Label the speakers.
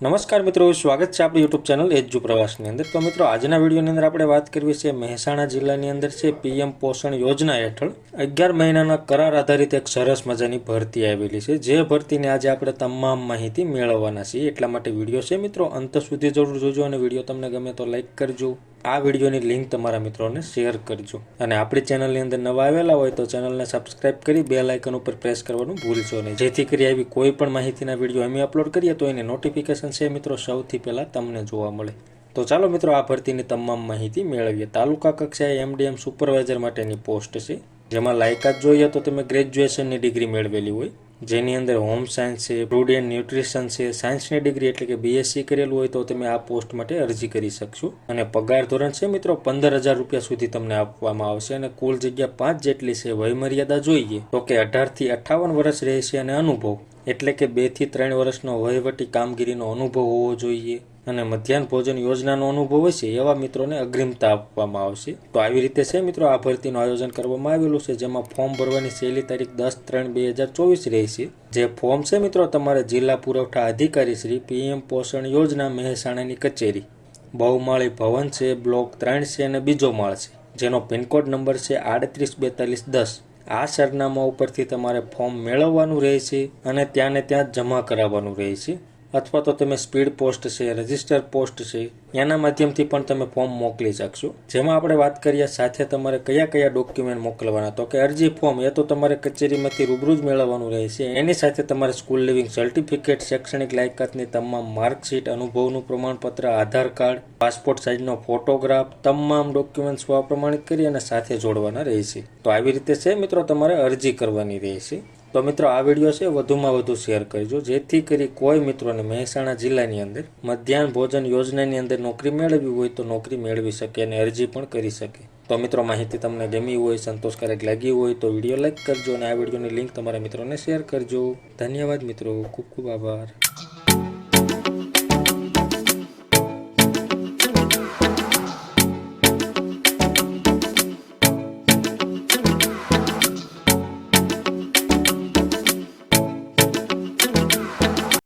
Speaker 1: નમસ્કાર મિત્રો, સ્વાગત છે આપણી યુટ્યુબ ચેનલ એજ્યુ પ્રવાસની અંદર। તો મિત્રો, આજના વિડીયોની અંદર આપણે વાત કરવી છે મહેસાણા જિલ્લાની અંદર છે પીએમ પોષણ યોજના હેઠળ 11 મહિનાના કરાર આધારિત એક સરસ મજાની ભરતી આવેલી છે। જે ભરતીની આજે આપણે તમામ માહિતી મેળવવાના છીએ, એટલા માટે વિડીયો છે મિત્રો અંત સુધી જરૂર જોજો અને વિડીયો તમને ગમે તો લાઈક કરજો। આ વિડીયોની લિંક તમારા મિત્રોને શેર કરજો અને આપણી ચેનલની અંદર નવા આવેલા હોય તો ચેનલને સબસ્ક્રાઇબ કરી બેલ આઇકન ઉપર પ્રેસ કરવાનું ભૂલશો નહીં, જેથી કરી આવી કોઈ પણ માહિતીના વિડીયો અમે અપલોડ કરીએ તો એની નોટિફિકેશન છે મિત્રો સૌથી પહેલા તમને જોવા મળે। તો ચાલો મિત્રો, આ ભરતીની તમામ માહિતી મેળવીએ। તાલુકા કક્ષાએ એમડીએમ સુપરવાઇઝર માટેની પોસ્ટ છે, જેમાં લાયકાત જોઈએ તો તમે ગ્રેજ્યુએશનની ડિગ્રી મેળવેલી હોય, જેની અંદર હોમ સાયન્સ છે, ફૂડ એન્ડ ન્યુટ્રિશન છે, સાયન્સની ડિગ્રી એટલે કે બીએસસી કરેલું હોય તો તમે આ પોસ્ટ માટે અરજી કરી શકશો। અને પગાર ધોરણ છે મિત્રો 15,000 રૂપિયા સુધી તમને આપવામાં આવશે અને કુલ જગ્યા 5 જેટલી છે। વયમર્યાદા જોઈએ તો કે 18 થી 58 વર્ષ રહેશે અને અનુભવ એટલે કે 2 થી 3 વર્ષનો વહીવટી કામગીરીનો અનુભવ હોવો જોઈએ અને મધ્યાહન ભોજન યોજનાનો અનુભવ હશે એવા મિત્રોને અગ્રિમતા આપવામાં આવશે। તો આવી રીતે છે મિત્રો આ ભરતીનું આયોજન કરવામાં આવેલું છે, જેમાં ફોર્મ ભરવાની છેલ્લી તારીખ 10/3/2024 રહેશે। જે ફોર્મ છે મિત્રો તમારે જિલ્લા પુરવઠા અધિકારી શ્રી પીએમ પોષણ યોજના મહેસાણાની કચેરી, બહુમાળી ભવન છે, બ્લોક 3 છે અને બીજો માળ છે, જેનો પિનકોડ નંબર છે 384210। આ સરનામા ઉપરથી તમારે ફોર્મ મેળવવાનું રહેશે અને ત્યાં જમા કરાવવાનું રહેશે, અથવા તો તમે સ્પીડ પોસ્ટ છે, રજિસ્ટર પોસ્ટ છે એના માધ્યમથી પણ તમે ફોર્મ મોકલી શકશો। જેમાં આપણે વાત કરીએ સાથે તમારે કયા કયા ડોક્યુમેન્ટ મોકલવાના, તો કે અરજી ફોર્મ એ તો તમારે કચેરીમાંથી રૂબરૂ જ મેળવવાનું રહેશે। એની સાથે તમારે સ્કૂલ લિવિંગ સર્ટિફિકેટ, શૈક્ષણિક લાયકાતની તમામ માર્કશીટ, અનુભવનું પ્રમાણપત્ર, આધાર કાર્ડ, પાસપોર્ટ સાઇઝનો ફોટોગ્રાફ, તમામ ડોક્યુમેન્ટ સ્વપ્રમાણિત કરી અને સાથે જોડવાના રહેશે। તો આવી રીતે છે મિત્રો તમારે અરજી કરવાની રહેશે। તો મિત્રો આ વિડીયો છે વધુમાં વધુ શેર કરજો, જેથી કરી કોઈ મિત્રોને મહેસાણા જિલ્લાની અંદર મધ્યાહન ભોજન યોજનાની અંદર નોકરી મેળવવી હોય તો નોકરી મેળવી શકે અને અરજી પણ કરી શકે। તો મિત્રો માહિતી તમને ગમી હોય, સંતોષકારક લાગી હોય તો વિડીયો લાઈક કરજો અને આ વિડીયોની લિંક તમારા મિત્રોને શેર કરજો। ધન્યવાદ મિત્રો, ખૂબ ખૂબ આભાર।